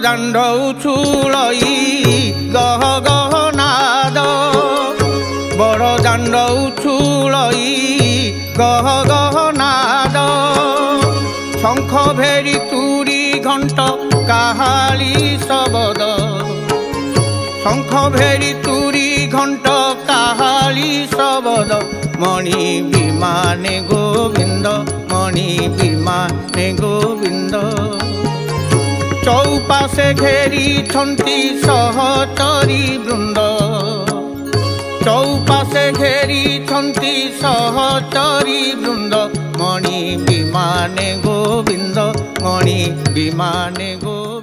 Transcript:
দাণ্ড উছুলই গহ গহ নাদ বড় দাণ্ড উছুলই গহ গহ নাদ শঙ্খ ভেরি তুরি ঘণ্ট কাহালি শবদ শঙ্খ ভেরি তুরি ঘণ্ট কাহালি শবদ মণি বিমানে গোবিন্দ মণি বিমানে গোবিন্দ চৌপাশে ঘেরিছন্তি সহচরী বৃন্দ চৌপাশে ঘেরিছন্তি সহচরী বৃন্দ মণি বিমানে গোবিন্দ মণি বিমানে গোবিন্দ।